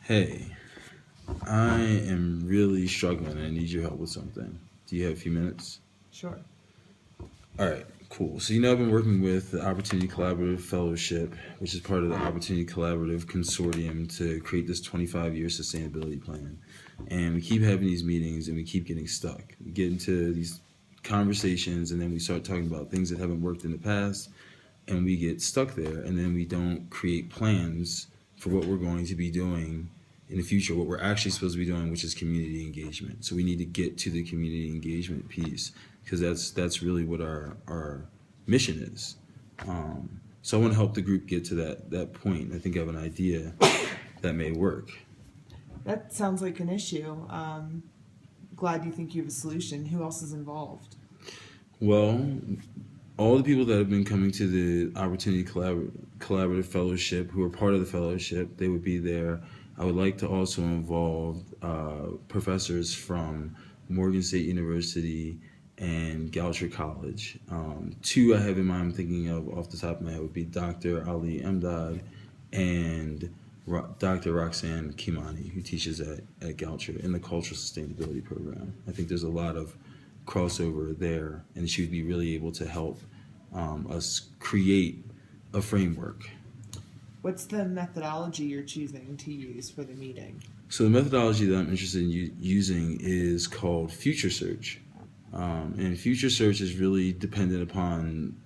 Hey, I am really struggling and I need your help with something. Do you have a few minutes? Sure. All right, cool. So, I've been working with the Opportunity Collaborative Fellowship, which is part of the Opportunity Collaborative Consortium to create this 25-year sustainability plan. And we keep having these meetings and we keep getting stuck. We get into these conversations and then we start talking about things that haven't worked in the past and we get stuck there and then we don't create plans for what we're going to be doing in the future, what we're actually supposed to be doing, which is community engagement. So we need to get to the community engagement piece because that's really what our mission is. So I want to help the group get to that point. I think I have an idea that may work. That sounds like an issue. Glad you think you have a solution. Who else is involved? Well, all the people that have been coming to the Opportunity Collaborative Fellowship, who are part of the fellowship, they would be there. I would like to also involve professors from Morgan State University and Goucher College. Two I have in mind I'm thinking of off the top of my head would be Dr. Ali Emdad and Dr. Roxanne Kimani, who teaches at Goucher in the Cultural Sustainability Program. I think there's a lot of crossover there, and she would be really able to help us create a framework. What's the methodology you're choosing to use for the meeting? So the methodology that I'm interested in using is called Future Search. And Future Search is really dependent upon,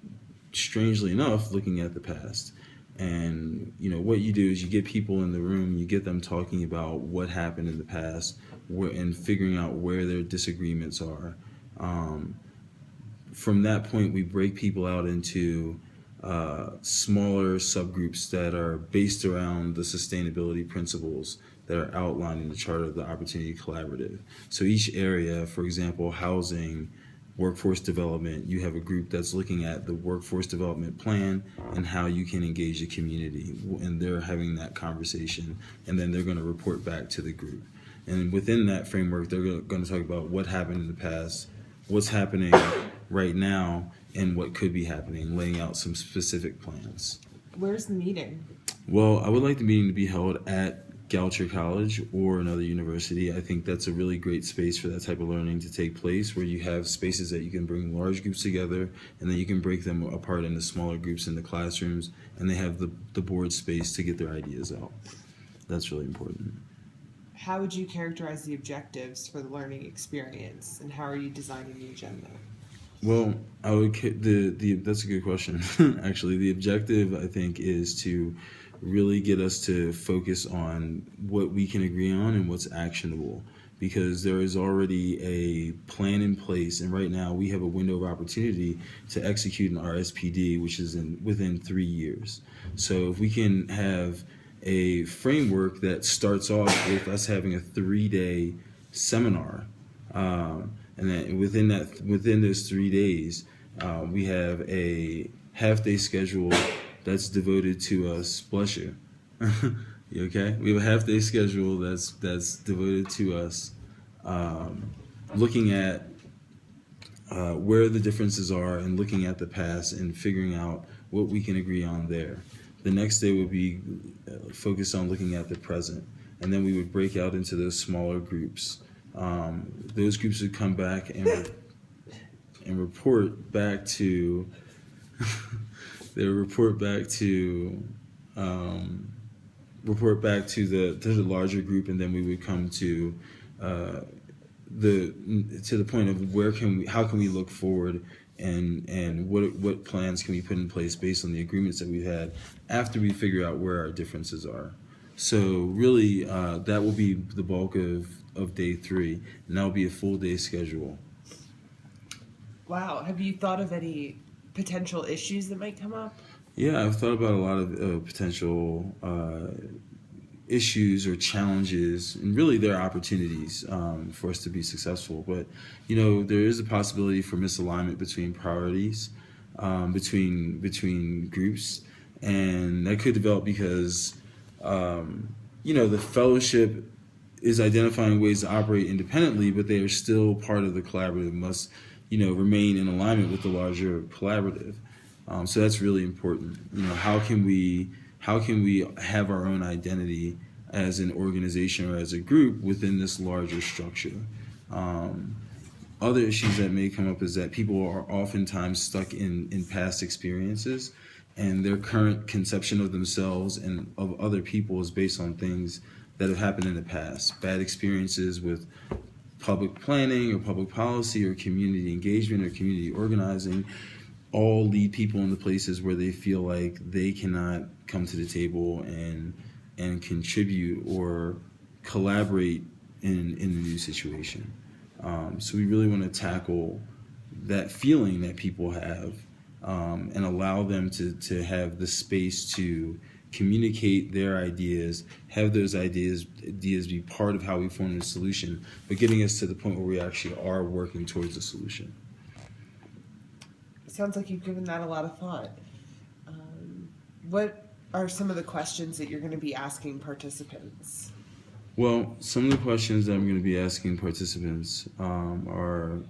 strangely enough, looking at the past. And what you do is you get people in the room, you get them talking about what happened in the past, and figuring out where their disagreements are. From that point, we break people out into smaller subgroups that are based around the sustainability principles that are outlined in the Charter of the Opportunity Collaborative. So each area, for example, housing, workforce development, you have a group that's looking at the workforce development plan and how you can engage the community. And they're having that conversation, and then they're going to report back to the group. And within that framework, they're going to talk about what happened in the past, what's happening right now, and what could be happening, laying out some specific plans. Where's the meeting? Well, I would like the meeting to be held at Goucher College or another university. I think that's a really great space for that type of learning to take place, where you have spaces that you can bring large groups together, and then you can break them apart into smaller groups in the classrooms, and they have the board space to get their ideas out. That's really important. How would you characterize the objectives for the learning experience, and how are you designing the agenda? Well, I would that's a good question. Actually, the objective I think is to really get us to focus on what we can agree on and what's actionable, because there is already a plan in place, and right now we have a window of opportunity to execute an RSPD, which is within 3 years. So if we can have a framework that starts off with us having a 3-day seminar. And then within those 3 days, we have a half-day schedule that's devoted to us. Bless you. You okay? We have a half-day schedule that's devoted to us, looking at where the differences are and looking at the past and figuring out what we can agree on there. The next day would be focused on looking at the present, and then we would break out into those smaller groups. Those groups would come back and report back to they report back to the larger group, and then we would come to the point of how can we look forward, and what plans can we put in place based on the agreements that we've had after we figure out where our differences are. So really, that will be the bulk of day 3, and that will be a full day schedule. Wow. Have you thought of any potential issues that might come up? Yeah, I've thought about a lot of potential issues or challenges, and really there are opportunities for us to be successful. But there is a possibility for misalignment between priorities, between groups, and that could develop because the fellowship is identifying ways to operate independently, but they are still part of the collaborative, must remain in alignment with the larger collaborative. So that's really important. How can we have our own identity as an organization or as a group within this larger structure. Other issues that may come up is that people are oftentimes stuck in past experiences, and their current conception of themselves and of other people is based on things that have happened in the past. Bad experiences with public planning or public policy or community engagement or community organizing all lead people into places where they feel like they cannot come to the table and contribute or collaborate in the new situation. So we really want to tackle that feeling that people have, and allow them to have the space to communicate their ideas, have those ideas be part of how we form the solution, but getting us to the point where we actually are working towards a solution. Sounds like you've given that a lot of thought. What are some of the questions that you're going to be asking participants? Well, some of the questions that I'm going to be asking participants are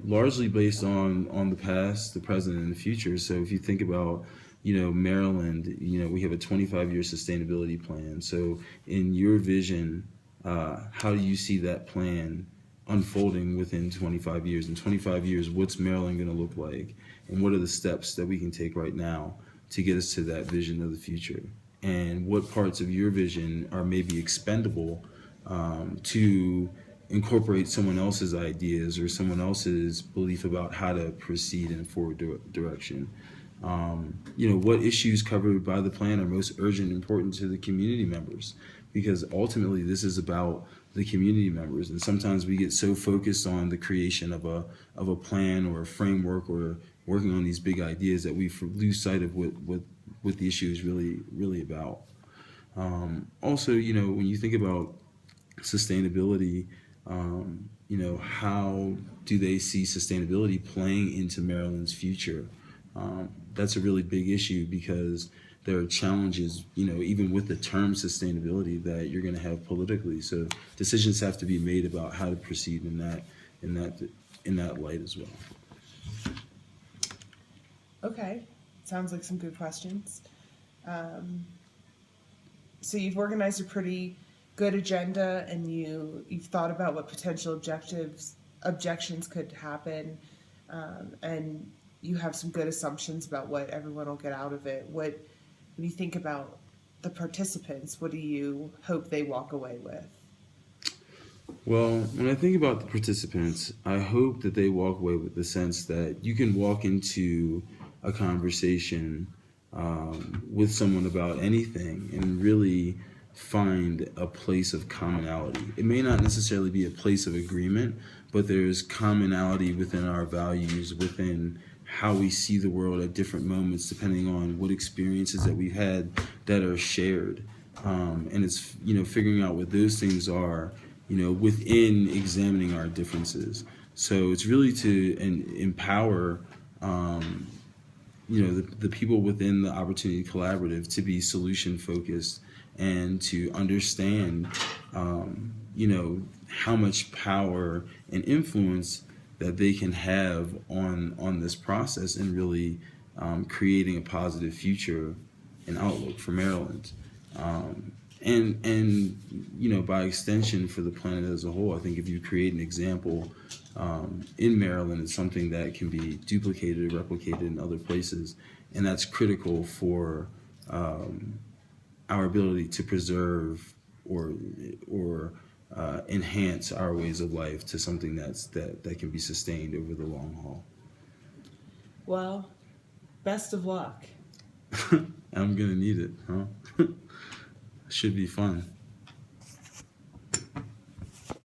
largely based on the past, the present, and the future. So if you think about, Maryland, we have a 25-year sustainability plan. So in your vision, how do you see that plan unfolding within 25 years? In 25 years, what's Maryland going to look like? And what are the steps that we can take right now to get us to that vision of the future? And what parts of your vision are maybe expendable to incorporate someone else's ideas or someone else's belief about how to proceed in a forward direction? What issues covered by the plan are most urgent and important to the community members? Because ultimately this is about the community members, and sometimes we get so focused on the creation of a plan or a framework or working on these big ideas that we lose sight of what the issue is really about. Also, when you think about sustainability, how do they see sustainability playing into Maryland's future? That's a really big issue because there are challenges, even with the term sustainability that you're going to have politically. So decisions have to be made about how to proceed in that light as well. Okay, sounds like some good questions. So you've organized a pretty good agenda, and you've thought about what potential objections could happen, and you have some good assumptions about what everyone will get out of it. When you think about the participants, what do you hope they walk away with? Well, when I think about the participants, I hope that they walk away with the sense that you can walk into a conversation with someone about anything and really find a place of commonality. It may not necessarily be a place of agreement, but there's commonality within our values, within how we see the world at different moments, depending on what experiences that we've had that are shared. And it's, figuring out what those things are, within examining our differences. So it's really to empower, the people within the Opportunity Collaborative to be solution focused and to understand, how much power and influence that they can have on this process and really creating a positive future and outlook for Maryland. And by extension for the planet as a whole, I think if you create an example in Maryland, it's something that can be duplicated or replicated in other places, and that's critical for our ability to preserve or enhance our ways of life to something that can be sustained over the long haul. Well, best of luck. I'm gonna need it, huh? Should be fun.